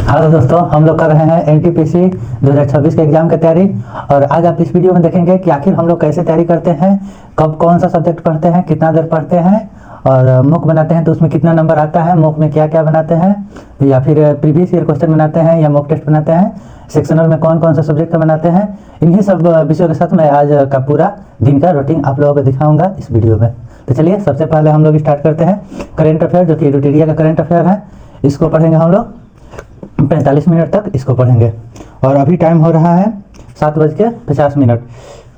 हाँ तो दोस्तों, हम लोग कर रहे हैं एनटीपीसी 2026 के एग्जाम की तैयारी। और आज आप इस वीडियो में देखेंगे कि आखिर हम लोग कैसे तैयारी करते हैं, कब कौन सा सब्जेक्ट पढ़ते हैं, कितना देर पढ़ते हैं, और मुक बनाते हैं तो उसमें कितना नंबर आता है, मुक में क्या क्या बनाते हैं, या फिर प्रीवियस ईयर क्वेश्चन बनाते हैं या मॉक टेस्ट बनाते हैं, सेक्शनल में कौन कौन सा सब्जेक्ट बनाते हैं। इन्हीं सब विषयों के साथ मैं आज का पूरा दिन का रूटीन आप लोगों को दिखाऊंगा इस वीडियो में। तो चलिए सबसे पहले हम लोग स्टार्ट करते हैं करेंट अफेयर, जो कि एडुटेरिया का करेंट अफेयर है। इसको पढ़ेंगे हम लोग 45 मिनट तक इसको पढ़ेंगे। और अभी टाइम हो रहा है 7:50।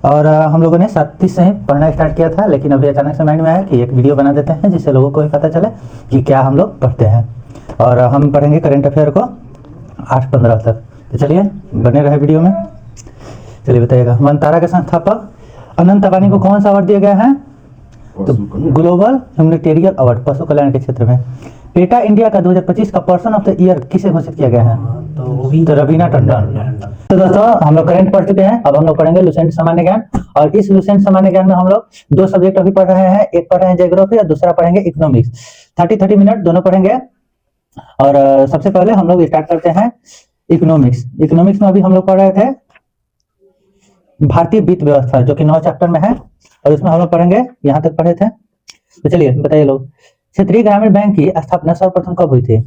और हम लोगों ने 7:30 से ही पढ़ना स्टार्ट किया था, लेकिन अभी अचानक से माइंड में आया कि एक वीडियो बना देते हैं जिससे लोगों को भी पता चले कि क्या हम लोग पढ़ते हैं। और हम पढ़ेंगे करेंट अफेयर को 8:15 तक। तो चलिए बने रहे वीडियो में। चलिए बताइएगा, वनतारा के संस्थापक अनंत अंबानी को कौन सा अवार्ड दिया गया है? तो ग्लोबल ह्यूमैनिटेरियन अवार्ड पशु कल्याण के क्षेत्र में। पेटा इंडिया का 2025 का पर्सन ऑफ द ईयर किसे घोषित किया गया है? तो रवीना टंडन। तो दोस्तों हम लोग करेंट पढ़ चुके हैं, अब हम लोग पढ़ेंगे लुसेंट सामान्य ज्ञान। और इस लुसेंट सामान्य ज्ञान में हम लोग दो सब्जेक्ट अभी पढ़ रहे हैं, एक पढ़ रहे हैं ज्योग्राफी और दूसरा पढ़ेंगे इकोनॉमिक्स। 30 मिनट दोनों पढ़ेंगे। और सबसे पहले हम लोग स्टार्ट करते हैं इकोनॉमिक्स। इकोनॉमिक्स में अभी हम लोग पढ़ रहे थे भारतीय वित्त व्यवस्था, जो कि 9 चैप्टर में है, और इसमें हम लोग पढ़ेंगे, यहाँ तक पढ़े थे। तो चलिए बताइए लोग, क्षेत्रीय ग्रामीण बैंक की स्थापना सर्वप्रथम कब हुई थी?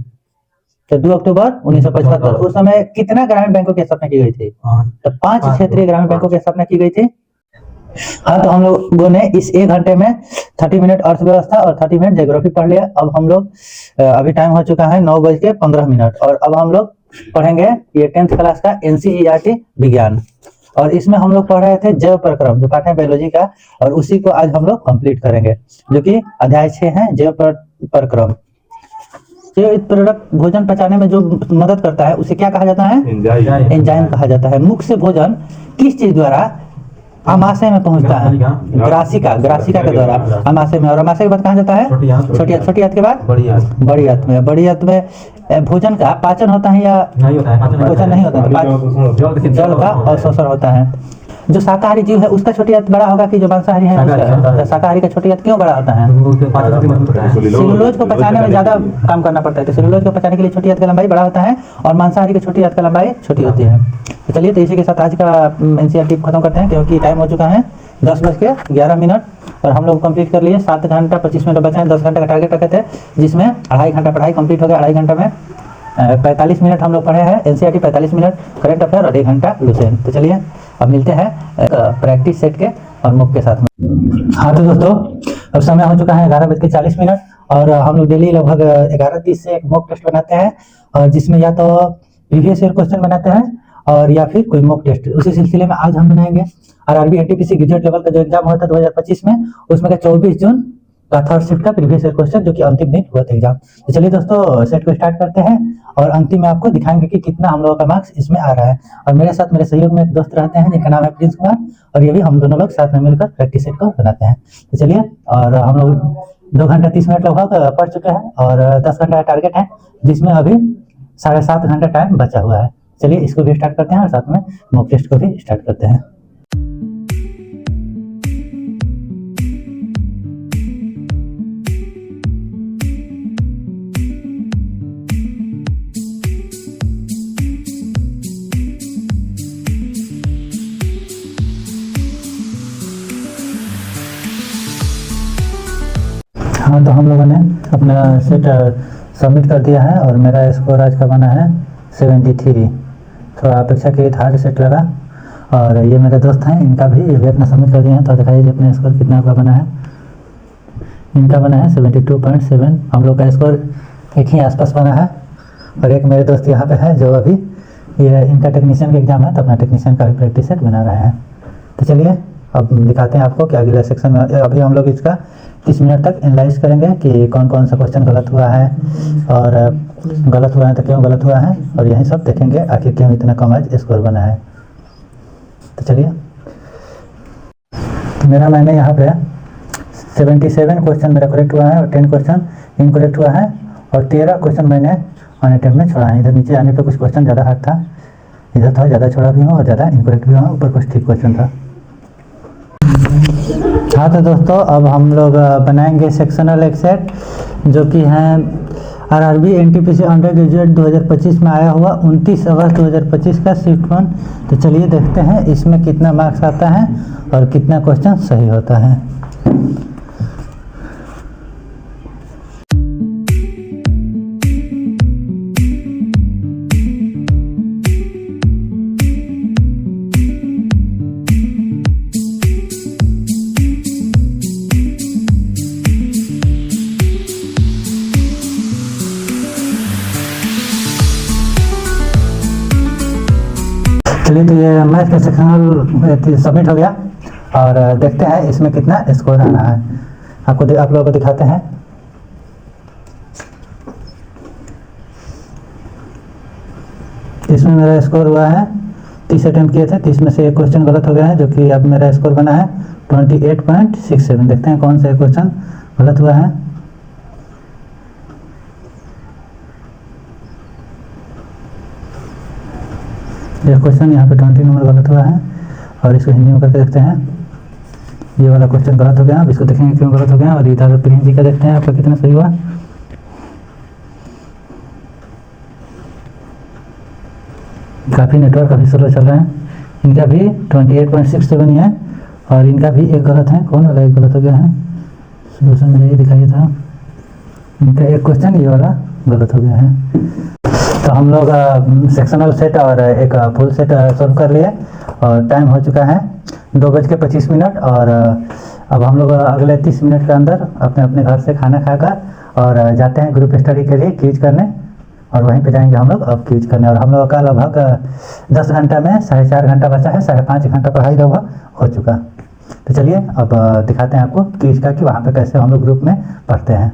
तो 2 अक्टूबर 1975। उस समय कितना ग्रामीण बैंकों की स्थापना की गई थी? तो 5 क्षेत्रीय ग्रामीण बैंकों की स्थापना की गई थी। हाँ, तो हम लोगों ने इस 1 घंटे में 30 मिनट अर्थव्यवस्था और 30 मिनट ज्योग्राफी पढ़ लिया। अब हम लोग अभी टाइम हो चुका है 9:15। और अब हम लोग पढ़ेंगे ये 10th क्लास का NCERT विज्ञान। और इसमें हम लोग पढ़ रहे थे जैव प्रक्रम, जो पाठ है बायोलॉजी का, और उसी को आज हम लोग कंप्लीट करेंगे, जो कि अध्याय 6 है जैव प्रक्रम। जैव प्रोडक्ट भोजन पचाने में जो मदद करता है उसे क्या कहा जाता है? एंजाइम कहा जाता है। मुख से भोजन किस चीज द्वारा आमाशय में पहुंचता है? ग्रासिका के द्वारा आमाशय में। और आमाशय के बाद कहाँ जाता है? छोटी आंत के बाद बड़ी आंत में। बड़ी आंत में भोजन का पाचन होता है या भोजन नहीं होता है? जल का अवशोषण होता है। जो शाकाहारी जीव है उसका छोटी आंत बड़ा होगा कि जो मांसाहारी है उसका? शाकाहारी का छोटी आंत क्यों बड़ा होता है? सेलुलोज को पचाने में ज्यादा काम करना पड़ता है, तो सेलुलोज को पचाने के लिए छोटी आंत का लंबाई बड़ा होता है, और मांसाहारी की छोटी आंत का लंबाई छोटी होती है। तो चलिए, तो इसी के साथ आज का NCERT खत्म करते हैं, क्योंकि टाइम हो चुका है 10:11। और हम लोग कंप्लीट कर लिए। 7 घंटा 25 मिनट बचा है, 10 घंटे का टारगेट रखे थे, जिसमें 2.5 घंटा पढ़ाई कंप्लीट हो गया। 2.5 घंटे में 45 मिनट हम लोग पढ़े हैं NCERT, 45 मिनट करेंट अफेयर और 1 घंटा लुसेंट। तो चलिए अब मिलते हैं प्रैक्टिस सेट के और मुक के साथ में। हाँ तो दोस्तों, अब समय हो चुका है 11:40। और हम लोग डेली लगभग 11:30 से एक मॉक टेस्ट बनाते हैं, और जिसमें या तो प्रीवियस ईयर क्वेश्चन बनाते हैं और या फिर कोई मॉक टेस्ट। उसी सिलसिले में आज हम बनाएंगे RRB NTPC ग्रेजुएट लेवल का जो एग्जाम हुआ था 2025 में, उसमें का 24 जून का 3rd शिफ्ट का प्रीवियस ईयर क्वेश्चन, जो कि अंतिम दिन हुआ था एग्जाम। तो चलिए दोस्तों सेट को स्टार्ट करते हैं, और अंतिम में आपको दिखाएंगे कि कितना हम लोगों का मार्क्स इसमें आ रहा है। और मेरे साथ मेरे सहयोग में एक दोस्त रहते हैं जिनका नाम है प्रिंस कुमार, और ये भी हम दोनों लोग साथ में मिलकर प्रैक्टिस सेट को बनाते हैं। तो चलिए, और हम लोग 2 घंटा 30 मिनट लगभग पढ़ चुके हैं, और 10 घंटा का टारगेट है, जिसमें अभी 7.5 घंटा टाइम बचा हुआ है। चलिए इसको भी स्टार्ट करते हैं, और साथ में मॉक टेस्ट को भी स्टार्ट करते हैं। हाँ, तो हम लोगों ने अपना सेट सबमिट कर दिया है, और मेरा स्कोर आज का बना है 73। थोड़ा अपेक्षाकृत हार्ड सेट लगा। और ये मेरे दोस्त हैं, इनका भी अपना सबमिट कर दिए हैं। तो दिखाइए अपना स्कोर कितना का बना है। इनका बना है 72.7। हम लोग का स्कोर एक ही आसपास बना है। और एक मेरे दोस्त यहाँ पे है जो अभी ये इनका टेक्नीशियन का एग्जाम है, तो अपना टेक्नीशियन का भी प्रैक्टिस सेट बना रहे हैं। तो चलिए अब दिखाते हैं आपको कि अगले सेक्शन में अभी हम लोग इसका 30 मिनट तक एनालाइज करेंगे कि कौन कौन सा क्वेश्चन गलत हुआ है, और गलत हुआ है तो क्यों गलत हुआ है, और यही सब देखेंगे आखिर क्यों इतना कम आज स्कोर बना है। तो चलिए, तो मेरा मैंने यहाँ पे 77 क्वेश्चन मेरा करेक्ट हुआ है, और 10 क्वेश्चन इनकरेक्ट हुआ है, और 13 क्वेश्चन मैंने ऑन अटेम्प्ट में छोड़ा है। इधर नीचे आने पर कुछ क्वेश्चन ज़्यादा हार्ड था, इधर थोड़ा ज़्यादा छोड़ा भी हूँ और ज़्यादा इनकरेक्ट भी हुआ, ऊपर कुछ ठीक क्वेश्चन था। हाँ तो दोस्तों, अब हम लोग बनाएंगे सेक्शनल एक सेट, जो कि हैं आरआरबी एनटीपीसी अंडर ग्रेजुएट 2025 में आया हुआ 29 अगस्त 2025 का शिफ्ट 1। तो चलिए देखते हैं इसमें कितना मार्क्स आता है और कितना क्वेश्चन सही होता है। चलिए, तो ये मैथ का सेक्शनल सबमिट हो गया और देखते हैं इसमें कितना स्कोर आ रहा है। आप लोगों को दिखाते हैं। इसमें मेरा स्कोर हुआ है 30 अटेम्प्ट किए थे, 30 में से एक क्वेश्चन गलत हो गया है, जो कि अब मेरा स्कोर बना है 28.67। देखते हैं कौन सा क्वेश्चन गलत हुआ है। ये क्वेश्चन यहाँ पे 20 नंबर गलत हुआ है और इसको हिंदी में करके देखते हैं। ये वाला क्वेश्चन गलत हो गया, अब इसको देखेंगे क्यों गलत हो गया। और इधर प्रिंस जी का देखते हैं आपका कितना सही हुआ। काफ़ी नेटवर्क काफ़ी स्लो चल रहा है। इनका भी 28.67 ही है और इनका भी एक गलत है। कौन वाला एक गलत हो गया है? सोल्यूशन में ये दिखाई था। इनका एक क्वेश्चन ये वाला गलत हो गया है। तो हम लोग सेक्शनल सेट और एक फुल सेट सॉल्व कर लिए और टाइम हो चुका है 2:25 और अब हम लोग अगले 30 मिनट के अंदर अपने अपने घर से खाना खाकर और जाते हैं ग्रुप स्टडी के लिए क्विज करने। और वहीं पे जाएंगे हम लोग अब क्विज करने। और हम लोग का लगभग 10 घंटा में 4.5 घंटा बचा है, 5.5 घंटा पढ़ाई लगभग हो चुका। तो चलिए अब दिखाते हैं आपको क्विज का कि वहाँ पे कैसे हम लोग ग्रुप में पढ़ते हैं।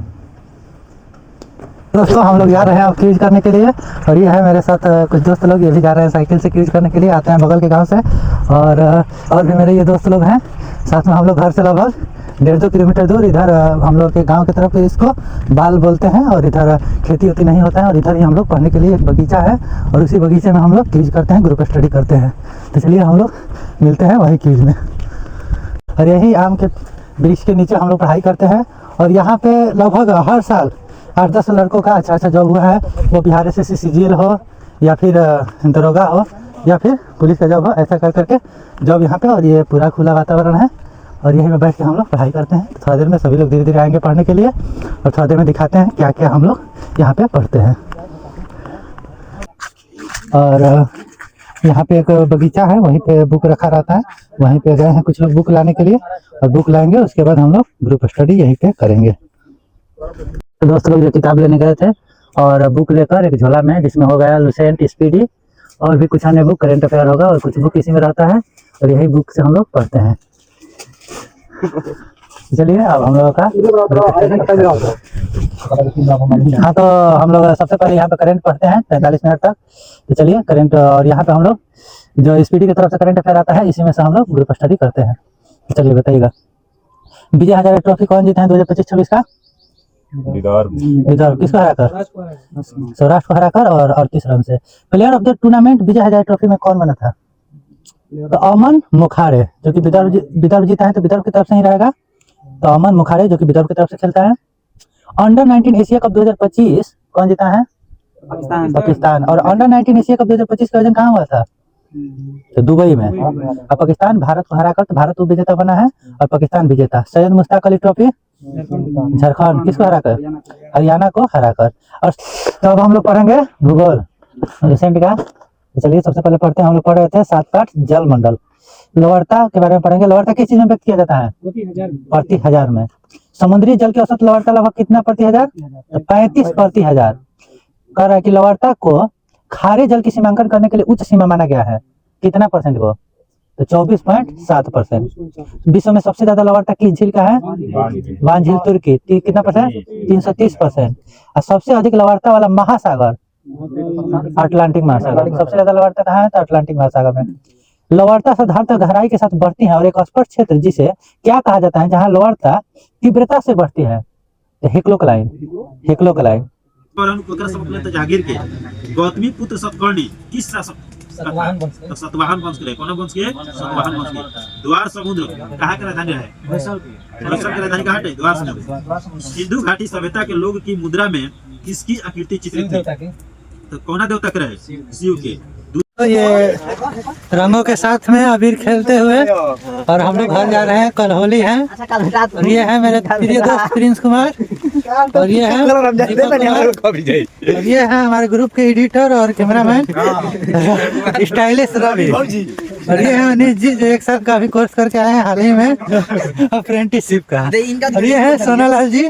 दोस्तों, हम लोग जा रहे हैं अब क्विज करने के लिए और ये है मेरे साथ कुछ दोस्त लोग, ये भी जा रहे हैं साइकिल से क्विज करने के लिए, आते हैं बगल के गांव से। और भी मेरे ये दोस्त लोग हैं साथ में। हम लोग घर से लगभग 1.5-2 किलोमीटर दूर, इधर हम लोग के गांव की तरफ इसको बाल बोलते हैं और इधर खेती होती नहीं होता है और इधर ही हम लोग पढ़ने के लिए एक बगीचा है और उसी बगीचे में हम लोग क्विज करते हैं, ग्रुप स्टडी करते हैं। तो चलिए हम लोग मिलते हैं वही क्विज में। और यही आम के वृक्ष के नीचे हम लोग पढ़ाई करते हैं और यहाँ पे लगभग हर साल 8-10 लड़कों का अच्छा जॉब हुआ है। वो बिहार से CGL हो या फिर दरोगा हो या फिर पुलिस का जॉब हो, ऐसा कर करके जॉब यहाँ पे। और ये पूरा खुला वातावरण है और यहीं में बैठ के हम लोग पढ़ाई करते हैं। थोड़ा देर में सभी लोग धीरे धीरे आएंगे पढ़ने के लिए और थोड़ा देर में दिखाते हैं क्या क्या हम लोग यहाँ पे पढ़ते हैं। और यहाँ पे एक बगीचा है, वहीं पे बुक रखा रहता है, वहीं पे गए हैं कुछ लोग बुक लाने के लिए और बुक लाएंगे, उसके बाद हम लोग ग्रुप स्टडी यहीं पे करेंगे। तो दोस्त लोग जो किताब लेने गए थे और बुक लेकर एक झोला में, जिसमें हो गया लुसेंट, स्पीडी और भी कुछ अन्य बुक, करेंट अफेयर होगा और कुछ बुक इसी में रहता है और यही बुक से हम लोग पढ़ते हैं। चलिए अब हम लोगों का हाँ, तो हम लोग सबसे पहले यहाँ पे करंट पढ़ते हैं 45 मिनट तक। तो चलिए करंट, और यहाँ पे हम लोग जो स्पीडी की तरफ से करंट अफेयर आता है इसी में से हम लोग ग्रुप स्टडी करते हैं। तो चलिए बताइएगा, विजय हजारे ट्रॉफी कौन जीते हैं 2025-26 का? विदर्भ। किसको हराकर? सौराष्ट्र को हराकर और 38 रन से। Player of the tournament Vijay Hazare trophy में कौन बना था? तो अमन मुखाड़े, जो कि विदर्भ जीता है तो विदर्भ की तरफ से ही रहेगा। तो अमन मुखाड़े जो कि विदर्भ की तरफ से खेलता है। अंडर 19 एशिया कप 2025 कौन जीता है? पाकिस्तान। और अंडर 19 एशिया कप 2025 का आयोजन कहाँ हुआ था? तो दुबई में। और पाकिस्तान भारत को हराकर, तो भारत विजेता बना है और पाकिस्तान विजेता। सैयद मुश्ताक अली ट्रॉफी झारखंड, किसको हराकर? हरियाणा को हराकर। और तो अब हम लोग पढ़ेंगे भूगोल रिसेंट का। तो चलिए सबसे पहले पढ़ते हैं, हम लोग पढ़ रहे थे 7 पाठ जल मंडल। लवणता के बारे में पढ़ेंगे। लवणता किस चीज में व्यक्त किया जाता है? प्रति हजार में। समुद्री जल की औसत लवणता लगभग कितना प्रति हजार? तो 35 प्रति हजार। कह रहा है कि लवणता को खारे जल की सीमांकन करने के लिए उच्च सीमा माना गया है। कितना परसेंट को? तो 24.7%। विश्व में सबसे ज्यादा लवणता किस झील का है? वान झील तुर्की। कितना परसेंट? 330%। और सबसे अधिक लवणता वाला महासागर अटलांटिक महासागर। सबसे ज्यादा लवणता कहाँ है? तो अटलांटिक महासागर में। लवणता साधारणतः तक गहराई के साथ बढ़ती है और एक स्पर्श क्षेत्र जिसे क्या कहा जाता है जहाँ लवणता तीव्रता से बढ़ती है? तो हेक्लोक्लाइन। हेक्लोक्लाइन। जहांगीर के गौतमी पुत्र सतकर्णी किस सतवाहन वंश के? कौन वंश के? सतवाहन वंश के। द्वार समुद्र कहाँ की राजधानी है? की राजधानी कहाँ है? द्वार समुद्र। सिंधु घाटी सभ्यता के लोग की मुद्रा में किसकी आकृति चित्रित थी? तो कौन देवता का है? शिव के। तो ये रंगों के साथ में अबीर खेलते हुए और हम लोग घर जा रहे हैं, कल होली है। और ये है मेरे प्रिय दोस्त प्रिंस कुमार, और ये है दीपक कुमार, और ये है हमारे ग्रुप के एडिटर और कैमरामैन स्टाइलिश रवि, और ये है अनिश जी जो एक साल का भी कोर्स करके आए हैं हाल ही में अप्रेंटिसशिप का, और ये है सोनालाल जी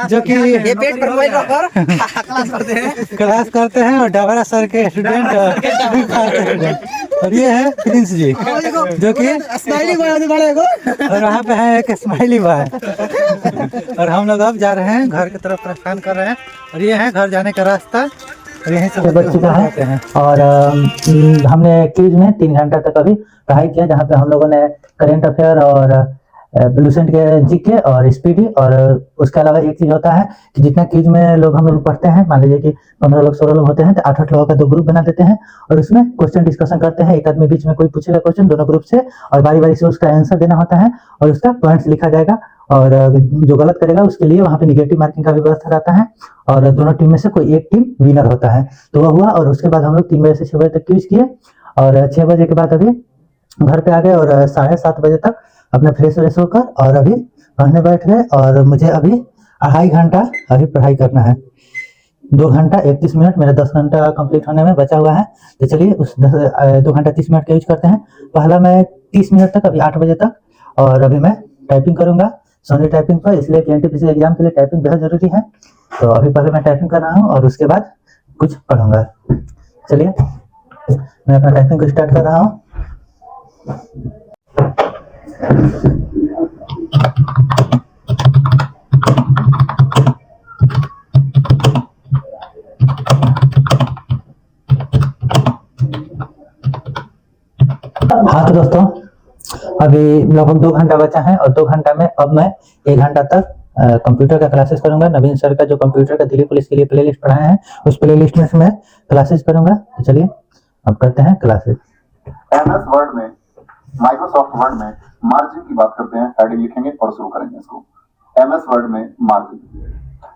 जो कि क्लास करते हैं और डाबरा सर के स्टूडेंट, और ये है प्रिंस जी जो कि स्माइली बॉय, और वहाँ पे है एक स्माइली बॉय, और हम लोग अब जा रहे हैं घर की तरफ प्रस्थान कर रहे हैं, और ये है घर जाने का रास्ता, और यहीं से बच चुका है। और हमने क्विज में 3 घंटा तक अभी पढ़ाई किया, जहाँ पे हम लोगों ने करेंट अफेयर और लूसेंट के जीके और स्पीडी, और उसके अलावा एक चीज होता है कि जितना क्विज में लोग हम लोग पढ़ते हैं, मान लीजिए कि 15 लोग 16 लोग होते हैं, तो 8-8 लोगों का 2 ग्रुप बना देते हैं, और उसमें क्वेश्चन डिस्कशन करते हैं। एक आदमी बीच में कोई पूछेगा क्वेश्चन दोनों ग्रुप से, और बारी बारी से उसका आंसर देना होता है, और उसका पॉइंट्स लिखा जाएगा, और जो गलत करेगा उसके लिए वहाँ पे निगेटिव मार्किंग का भी व्यवस्था रहता है, और दोनों टीम में से कोई एक टीम विनर होता है। तो वह हुआ, और उसके बाद हम लोग 3 बजे से 6 बजे तक क्विज किए, और 6 बजे के बाद अभी घर पे आ गए, और 7:30 बजे तक अपना फ्रेश व्रेश होकर और अभी पढ़ने बैठ गए, और मुझे अभी 2.5 घंटा अभी पढ़ाई करना है। 2 घंटा 31 मिनट मेरा 10 घंटा कंप्लीट होने में बचा हुआ है। तो चलिए उस 2 घंटा 30 मिनट का यूज करते हैं। पहला मैं 30 मिनट तक, अभी 8 बजे तक, और अभी मैं टाइपिंग करूंगा सोनी टाइपिंग पर, इसलिए कि एनटीपीसी एग्जाम के लिए टाइपिंग बेहद जरूरी है। तो अभी पहले मैं टाइपिंग कर रहा हूँ और उसके बाद कुछ पढ़ूंगा। चलिए मैं अपना टाइपिंग को स्टार्ट कर रहा हूँ। हाँ तो दोस्तों, अभी लगभग 2 घंटा बचा है, और 2 घंटा में अब मैं 1 घंटा तक कंप्यूटर का क्लासेस करूंगा। नवीन सर का जो कंप्यूटर का दिल्ली पुलिस के लिए प्लेलिस्ट पढ़ाए हैं, उस प्लेलिस्ट में से मैं क्लासेस करूंगा। तो चलिए अब करते हैं क्लासेस। एमएस वर्ड में, माइक्रोसॉफ्ट वर्ड में मार्जिन की बात करते हैं। हेडिंग लिखेंगे और शुरू करेंगे इसको। एमएस वर्ड में मार्जिन,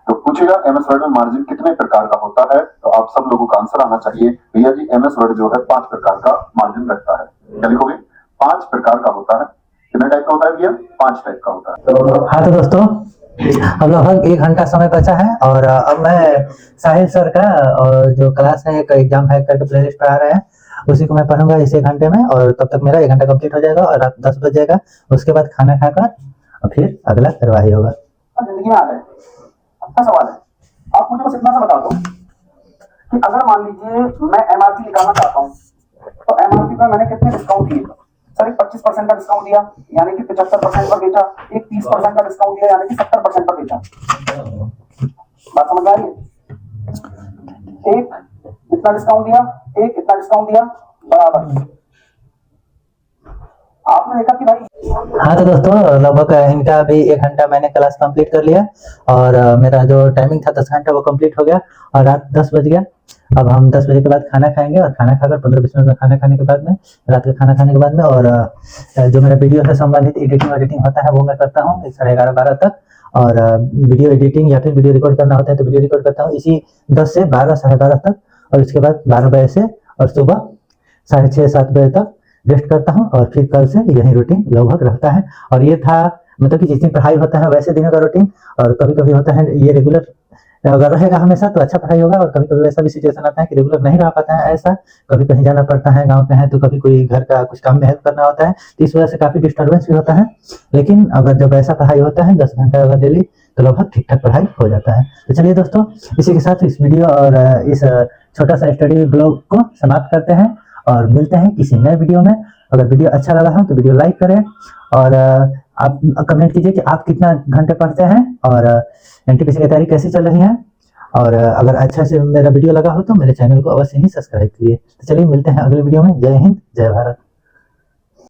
तो पूछेगा एमएस वर्ड में मार्जिन कितने प्रकार का होता है, तो आप सब लोगों का आंसर आना चाहिए। भैया जी एमएस वर्ड जो है 5 प्रकार का मार्जिन रखता है। क्या लिखोगे? 5 प्रकार का होता है। कितने टाइप का होता है भैया? 5 टाइप का होता है। हाँ तो दोस्तों, अब लगभग 1 घंटा समय बचा है, और अब मैं साहिल सर का और जो क्लास है एक एग्जाम हैक करके प्लेलिस्ट पढ़ा रहे हैं, उसी को मैं पढ़ूंगा इस 1 घंटे में, और तब तक मेरा 1 घंटा कंप्लीट हो जाएगा, और रात 10 बज जाएगा। उसके बाद खाना खाकर और फिर अगला कार्यवाही होगा। जिंदगी में आ गए, अच्छा सवाल है। आप मुझे बस इतना सा बता दो कि अगर मान लीजिए मैं एमआरपी निकालना चाहता हूँ, तो एमआरपी पर मैंने कितने डिस्काउंट दिए? सर एक 25% का डिस्काउंट दिया, यानी कि 75% पर बेचा। एक 30% का डिस्काउंट दिया, यानी कि 70% पर बेचा। बात समझ आ रही है? एक इतना डिस्काउंट दिया, एक इतना डिस्काउंट दिया, बराबर। आपने देखा कि भाई। हाँ तो दोस्तों, लगभग इनका अभी 1 घंटा मैंने क्लास कंप्लीट कर लिया, और मेरा जो टाइमिंग था 10 घंटा वो कंप्लीट हो गया, और रात 10 बज गया। अब हम 10 बजे के बाद खाना खाएंगे, और खाना खाकर 15-20 मिनट में खाना खाने के बाद में, रात का खाना खाने के बाद में, और जो मेरा वीडियो से संबंधित एडिटिंग होता है वो मैं करता हूँ 11:30-12 तक। और वीडियो एडिटिंग या फिर वीडियो रिकॉर्ड करना होता है तो वीडियो रिकॉर्ड करता हूँ इसी 10 से 12, 12:30 तक, और उसके बाद 12 बजे से और सुबह 6:30-7 बजे तक रेस्ट करता हूँ, और फिर कल से यही रूटीन लगभग रहता है। और ये था मतलब कि जिस दिन पढ़ाई होता है वैसे दिनों का रूटीन, और कभी कभी होता है ये रेगुलर अगर रहेगा हमेशा तो अच्छा पढ़ाई होगा, और कभी कभी ऐसा भी सिचुएशन आता है कि रेगुलर नहीं रह पाता है ऐसा, कभी कहीं जाना पड़ता है, गांव पे है तो कभी कोई घर का कुछ काम में हेल्प करना होता है, तो इस वजह से काफी डिस्टर्बेंस भी होता है। लेकिन अगर जब ऐसा पढ़ाई होता है 10 घंटा अगर डेली, तो लगभग ठीक ठाक पढ़ाई हो जाता है। तो चलिए दोस्तों, इसी के साथ इस वीडियो और इस छोटा सा स्टडी ब्लॉग को समाप्त करते हैं, और मिलते हैं किसी नए वीडियो में। अगर वीडियो अच्छा लगा हो तो वीडियो लाइक करें, और आप कमेंट कीजिए कि आप कितना घंटे पढ़ते हैं, और एनटीपीसी की तैयारी कैसी चल रही है। और अगर अच्छा से मेरा वीडियो लगा हो तो मेरे चैनल को अवश्य ही सब्सक्राइब कीजिए। तो चलिए मिलते हैं अगले वीडियो में। जय हिंद, जय भारत।